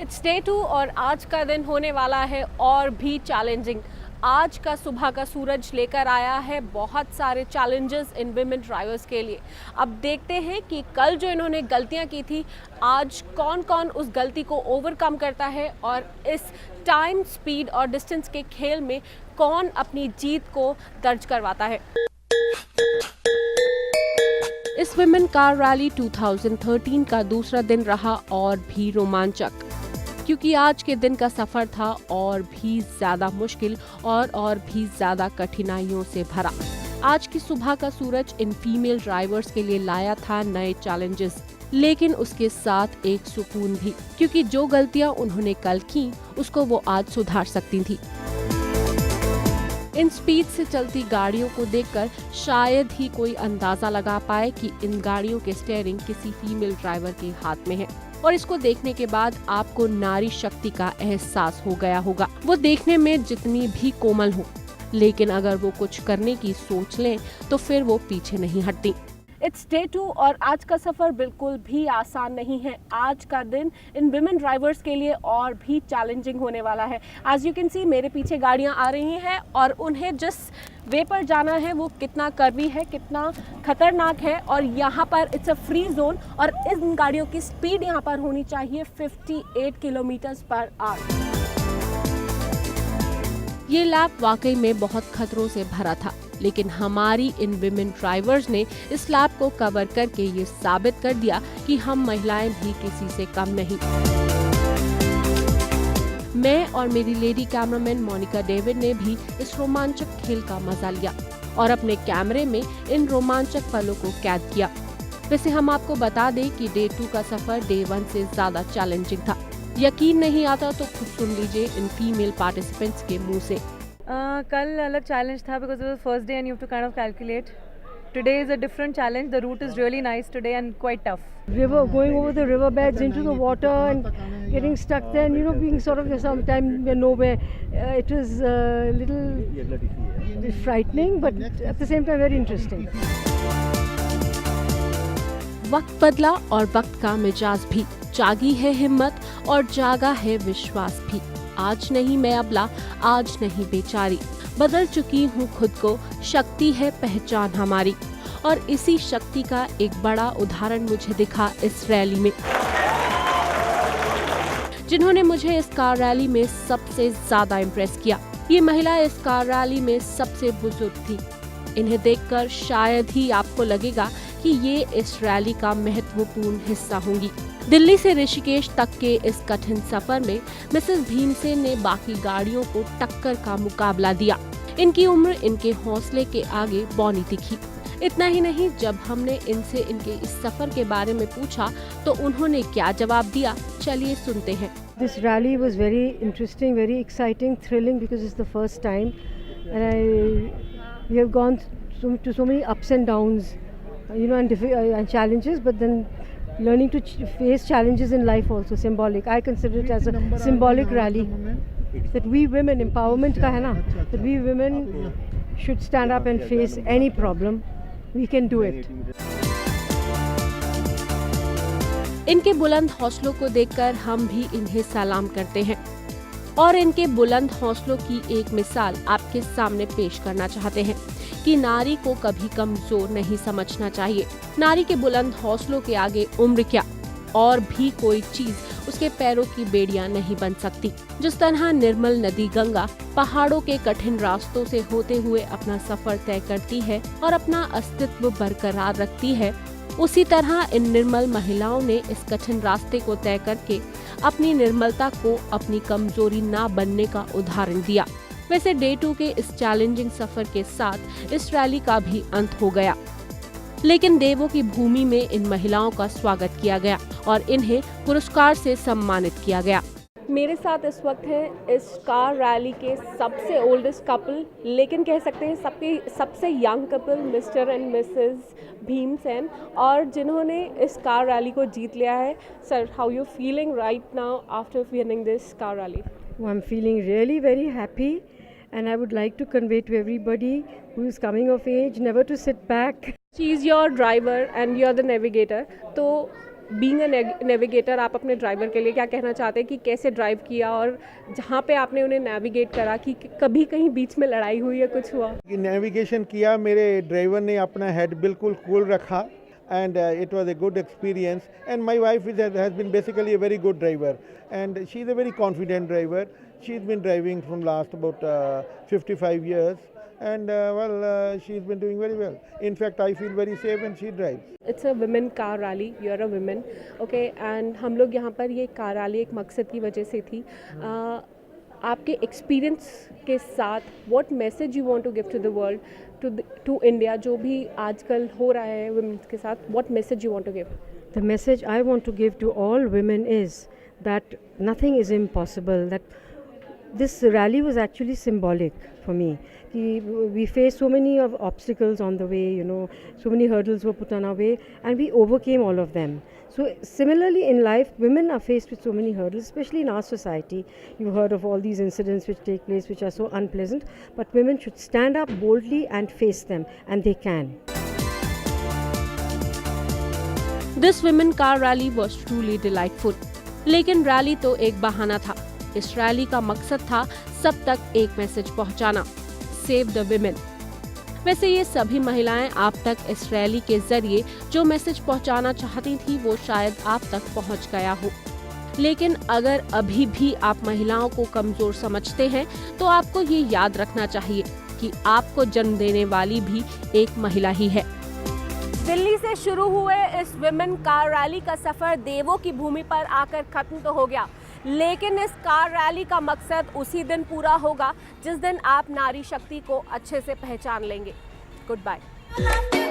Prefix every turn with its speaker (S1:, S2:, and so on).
S1: It's day 2 और आज का दिन होने वाला है और भी चैलेंजिंग। आज का सुबह का सूरज लेकर आया है बहुत सारे चैलेंजेस इन विमेन ड्राइवर्स के लिए। अब देखते हैं कि कल जो इन्होंने गलतियां की थी, आज कौन कौन उस गलती को ओवरकम करता है और इस टाइम, स्पीड और डिस्टेंस के खेल में कौन अपनी जीत को दर्ज करवाता है। इस विमेन कार रैली 2013 का दूसरा दिन रहा और भी रोमांचक, क्योंकि आज के दिन का सफर था और भी ज्यादा मुश्किल और भी ज्यादा कठिनाइयों से भरा। आज की सुबह का सूरज इन फीमेल ड्राइवर्स के लिए लाया था नए चैलेंजेस, लेकिन उसके साथ एक सुकून भी, क्योंकि जो गलतियां उन्होंने कल की उसको वो आज सुधार सकती थी। इन स्पीड से चलती गाड़ियों को देखकर शायद ही कोई अंदाजा लगा पाए कि इन गाड़ियों के स्टीयरिंग किसी फीमेल ड्राइवर के हाथ में है। और इसको देखने के बाद आपको नारी शक्ति का एहसास हो गया होगा। वो देखने में जितनी भी कोमल हो, लेकिन अगर वो कुछ करने की सोच लें तो फिर वो पीछे नहीं हटती। इट्स डे 2 और आज का सफर बिल्कुल भी आसान नहीं है। आज का दिन इन विमेन ड्राइवर्स के लिए और भी चैलेंजिंग होने वाला है। एज यू कैन सी, मेरे पीछे गाड़ियां आ रही हैं और उन्हें जिस वे पर जाना है वो कितना कर्वी है, कितना खतरनाक है। और यहाँ पर इट्स अ फ्री जोन और इन गाड़ियों की स्पीड यहाँ पर होनी चाहिए 58 किलोमीटर पर आवर। ये लैप वाकई में बहुत खतरों से भरा था, लेकिन हमारी इन विमेन ड्राइवर्स ने इस लैप को कवर करके ये साबित कर दिया कि हम महिलाएं भी किसी से कम नहीं। मैं और मेरी लेडी कैमरामैन मोनिका डेविड ने भी इस रोमांचक खेल का मजा लिया और अपने कैमरे में इन रोमांचक पलों को कैद किया। वैसे हम आपको बता दें कि डे 2 का सफर डे 1 से ज्यादा चैलेंजिंग था। यकीन नहीं आता तो खुद सुन लीजिए इन फीमेल पार्टिसिपेंट्स के मुंह से।
S2: कल अलग चैलेंज था because it was first day and you have to kind of calculate. Today is a different challenge. The route is really nice today and quite tough.
S3: Going over the river beds into the water and getting stuck there and being sort of sometime nowhere. It was a little frightening but at the same time very interesting.
S1: वक्त बदला और वक्त का मिजाज भी, जागी है हिम्मत और जागा है विश्वास भी। आज नहीं मैं अबला, आज नहीं बेचारी, बदल चुकी हूँ खुद को, शक्ति है पहचान हमारी। और इसी शक्ति का एक बड़ा उदाहरण मुझे दिखा इस रैली में। जिन्होंने मुझे इस कार रैली में सबसे ज्यादा इम्प्रेस किया, ये महिला इस कार रैली में सबसे बुजुर्ग थी। इन्हें देखकर शायद ही आपको लगेगा कि ये इस रैली का महत्वपूर्ण हिस्सा होंगी। दिल्ली से ऋषिकेश तक के इस कठिन सफर में मिसेस भीमसेन ने बाकी गाड़ियों को टक्कर का मुकाबला दिया। इनकी उम्र इनके हौसले के आगे बौनी दिखी। इतना ही नहीं, जब हमने इनसे इनके इस सफर के बारे में पूछा तो उन्होंने क्या जवाब दिया, चलिए सुनते हैं।
S3: This rally was very interesting, very exciting, thrilling because it's the first time and we have gone to so many ups and downs, and challenges, but then learning to face challenges in life also symbolic. I consider it as a symbolic rally that we women, empowerment ka hai na, that we women should stand up and face any problem. We can do it.
S1: इनके बुलंद हौसलों को देखकर हम भी इन्हें सलाम करते हैं और इनके बुलंद हौसलों की एक मिसाल आपके सामने पेश करना चाहते हैं कि नारी को कभी कमजोर नहीं समझना चाहिए। नारी के बुलंद हौसलों के आगे उम्र क्या और भी कोई चीज उसके पैरों की बेड़ियां नहीं बन सकती। जिस तरह निर्मल नदी गंगा पहाड़ों के कठिन रास्तों से होते हुए अपना सफर तय करती है और अपना अस्तित्व बरकरार रखती है, उसी तरह इन निर्मल महिलाओं ने इस कठिन रास्ते को तय करके अपनी निर्मलता को अपनी कमजोरी ना बनने का उदाहरण दिया। वैसे डे 2 के इस चैलेंजिंग सफर के साथ इस रैली का भी अंत हो गया, लेकिन देवों की भूमि में इन महिलाओं का स्वागत किया गया और इन्हें पुरस्कार से सम्मानित किया गया। मेरे साथ इस वक्त है इस कार रैली के सबसे ओल्डेस्ट कपल, लेकिन कह सकते हैं सबसे young couple, mister and Mrs Bhimsen, और जिन्होंने इस कार रैली को जीत लिया है। Sir, how you feeling right now after winning this car rally?
S3: I'm feeling really very happy and I would like to convey to everybody who is coming of age never to sit back.
S1: She is your driver and you are the navigator. तो being a navigator, आप अपने driver के लिए क्या कहना चाहते हैं कि कैसे ड्राइव किया और जहाँ पे आपने उन्हें नेविगेट करा कि कभी कहीं बीच में लड़ाई हुई या कुछ हुआ?
S4: कि नेविगेशन किया, मेरे ड्राइवर ने अपना हेड बिल्कुल कूल रखा and it was a good experience, and my wife has been basically a very good driver and she's a very confident driver. She's been driving from last about 55 years and she's been doing very well. In fact, I feel very safe when she drives.
S1: It's a women car rally, you are a women, okay, and हम लोग यहाँ पर ये car rally एक मकसद की वजह से थी। आपके एक्सपीरियंस के साथ what message you want to give to the world, to India, जो भी आजकल हो रहा है वुमेन्स के साथ, what message you want to give?
S3: The message I want to give to all women is that nothing is impossible, that this rally was actually symbolic for me. We faced so many of obstacles on the way, you know, so many hurdles were put on our way and we overcame all of them. So similarly in life, women are faced with so many hurdles, especially in our society. You've heard of all these incidents which take place which are so unpleasant, but women should stand up boldly and face them, and they can.
S1: This women car rally was truly delightful. लेकिन rally तो एक बहाना था। इस rally का मकसद था सब तक एक मैसेज पहुंचाना, सेव द विमेन। वैसे ये सभी महिलाएं आप तक इस रैली के जरिए जो मैसेज पहुंचाना चाहती थी वो शायद आप तक पहुंच गया हो। लेकिन अगर अभी भी आप महिलाओं को कमजोर समझते हैं तो आपको ये याद रखना चाहिए कि आपको जन्म देने वाली भी एक महिला ही है। दिल्ली से शुरू हुए इस विमेन कार रैली का सफर देवों की भूमि पर आकर खत्म तो हो गया, लेकिन इस कार रैली का मकसद उसी दिन पूरा होगा जिस दिन आप नारी शक्ति को अच्छे से पहचान लेंगे। Good bye.